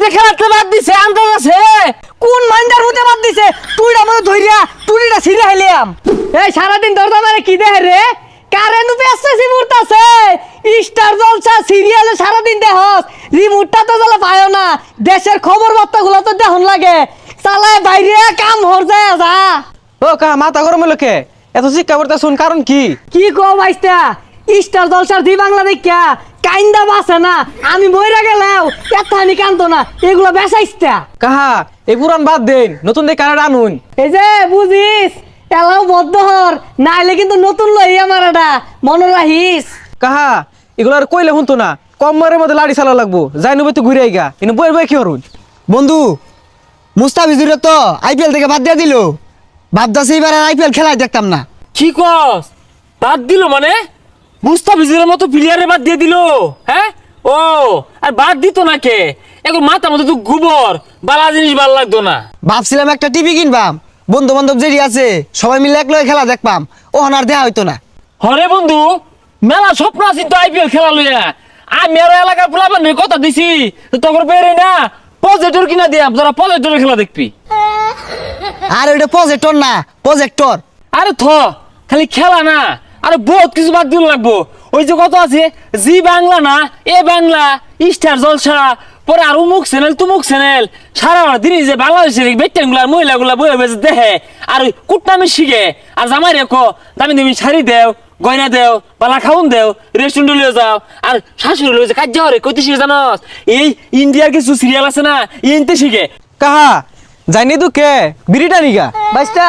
ভিজে খেলাতে বাদ দিছে আন্দাজ আছে কোন মাইন্ডার মধ্যে বাদ দিছে তুইটা মনে ধইরা তুইটা ছিঁড়ে হেলিয়াম এই সারাদিন দরদা মারে কি দেখ রে কারেন্ট পেছাছি মুরতাছে স্টার জলসা সিরিয়ালে সারাদিন দেখস রিমোটটা তো জ্বালা পায়ও না দেশের খবর বার্তাগুলো তো দেখুন লাগে চালায় বাইরে কাম হর যায় যা ও কা মাথা গরম লোকে এত শিক্ষা করতে শুন কারণ কি কি কো ভাইস্তা স্টার জলসার দি বাংলা দেখা কাইন্দা বাসে না আমি মইরা গেলাও এতখানি কান্দো না এগুলো বেসাইস্তা কাহা এই পুরান বাদ দেন নতুন দিয়ে কানাডা আনুন এই যে বুঝিস এলাও বদ্ধ হর নাইলে কিন্তু নতুন লই আমার এটা মনে রাখিস কাহা এগুলো আর কইলে শুনতো না কম মারের মধ্যে লাড়ি চালা লাগবো যাই নবে তো ঘুরে আইগা কিন্তু বই বই কি হরুন বন্ধু মুস্তাফিজুরে তো আইপিএল থেকে বাদ দিয়ে দিল ভাবতাছি এবার আইপিএল খেলায় দেখতাম না। কি কস বাদ দিল মানে মুস্তাফিজের মতো প্লেয়ারে বাদ দিয়ে দিল হ্যাঁ ও আর বাদ দিত না কে এখন মাথা মতো তো গোবর বালা জিনিস ভালো লাগতো না ভাবছিলাম একটা টিভি কিনবাম বন্ধু বান্ধব যেটি আছে সবাই মিলে এক লগে খেলা দেখবাম ও আর দেয়া হইতো না। হরে বন্ধু মেলা স্বপ্ন আছি তো আইপিএল খেলা লইয়া আমি আর এলাকার পোলাপান কথা দিছি তখন বেরে না প্রজেক্টর কিনা দিয়াম তোরা প্রজেক্টরের খেলা দেখবি আর ওইটা প্রজেক্টর না প্রজেক্টর। আরে থ খালি খেলা না আরে বহুত কিছু বাদ দিল লাগবো ওই যে কত আছে জি বাংলা না এ বাংলা স্টার জলসা পরে আর উমুক চ্যানেল তুমুক চ্যানেল সারা দিন যে বাংলাদেশের বেটেনগুলার মহিলাগুলা বয়ে বেজে দেখে আর ওই কুটনামি শিখে আর জামাই রেখো দামি দামি শাড়ি দেও গয়না দেও পালা খাউন দেও রেস্টুরেন্টে লিয়ে যাও আর শাশুড়ি লয়ে যে কাজ যাও রে কইতে শিখে জানোস এই ইন্ডিয়ার কিছু সিরিয়াল আছে না ইনতে শিখে কাহা যাইনি তো কে বিড়িটা নিগা ভাইস্তা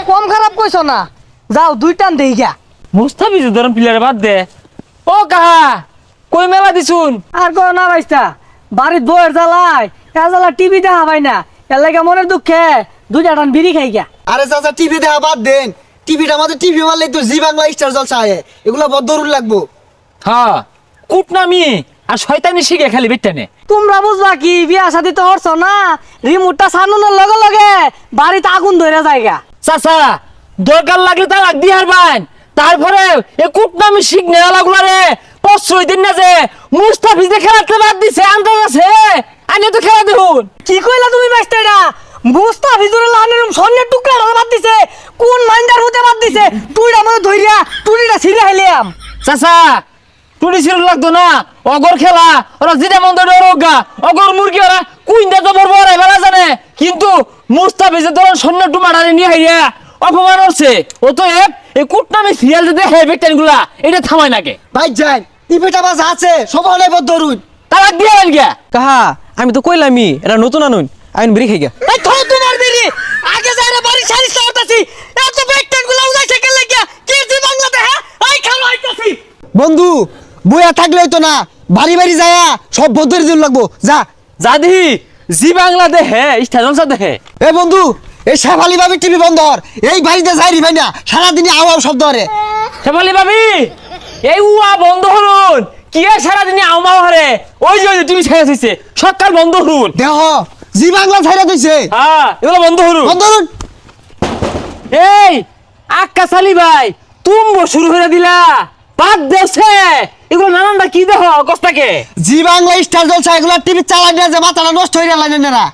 কম খারাপ কইছো না যাও দুই টান দেই গা মুস্তাফিজের ধরন প্লেয়ারে বাদ দে ও কাহা কই মেলা দিছুন আর কো না ভাইস্তা বাড়ির বউয়ের জ্বালায় এ জ্বালা টিভি দেখা পাই না এর লাগে মনের দুঃখে দুইটা টান বিড়ি খাই গা আরে চাচা টিভি দেখা বাদ দেন টিভিটা আমাদের টিভি মারলেই তো জি বাংলা স্টার জলসা আয়ে এগুলা বড় দরুন লাগবো। হ্যাঁ কুটনামি আর শয়তানি শিখে খালি বেটেনে তোমরা বুঝবা কি বিয়া শাদি তো হরছ না রিমোটটা সানুনের লগে লগে বাড়িতে আগুন ধরে যায়গা চাচা দরকার লাগলে তালাক দি হারবান তারপরে এ কুটনামি শিখ নেওয়ালাগুলা রে প্রশ্রয় দিন না যে মুস্তাফিজে খেলাতে বাদ দিছে আন্দাজ আছে আনি তো খেলা দেখুন কি কইলা তুমি বাইস্তা এটা মুস্তাফিজুর লাহানের স্বর্ণের টুকরা বাদ দিছে কোন মাইন্ডার মধ্যে বাদ দিছে তুইটা মনে ধইরা তুইটা ছিঁড়ে হেলিয়াম চাচা টুনি ছিল লাগতো না অগর খেলা ওরা যেটা মন দেয় রোগা অগর মুরগি ওরা কুইন্দা জবর বড় বেলা জানে কিন্তু মুস্তাফিজে ধরুন সৈন্য টুমাটারে নিয়ে হাইয়া অপমান হচ্ছে ও তো এক এই কুটনামি সিরিয়াল যে দেখে বেটেনগুলা এটা থামায় নাকে ভাই যাই টিভিটা বাজ আছে সবাই নাই বড় দরুন তালাক দিয়ে গেল গিয়া কাহা আমি তো কইলামই এটা নতুন আনুন আইন বিড়ি খাই গা এই থো তোমার বেরি আগে যাইরা বাড়ি সারি সারতাছি এত ব্যাকটেন গুলা উজাইছে কেন লাগিয়া কি জি বাংলাতে হ্যাঁ এই খালো আইতাছি বন্ধু বইয়া থাকলেই তো না বাড়ি বাড়ি যায়া সব বদরে দিন লাগবো যা। জাদি জি বাংলা দেখে স্টেশন দেখে এ বন্ধু এই শেফালি ভাবি টিভি বন্ধ হর এই বাড়িতে যাই ভাই না সারাদিনই আওয়াও শব্দ হরে শ্যামালি ভাবি এই উয়া বন্ধ হরুন কি আর সারাদিনে আউমাও হরে ওই যে তুমি ছেড়ে দিছে সকাল বন্ধ হরুন দেহ জি বাংলা ছাইরা দিছে হ্যাঁ এগুলো বন্ধ হরুন বন্ধ হরুন। এই আক্কা সালি ভাই তুমি শুরু করে দিলা বাদ দেছে এগুলো নানানটা কি দেখো কষ্টাকে জি বাংলা স্টার জলসা এগুলা টিভি চালাই না যে মাথাটা নষ্ট হয়ে গেল না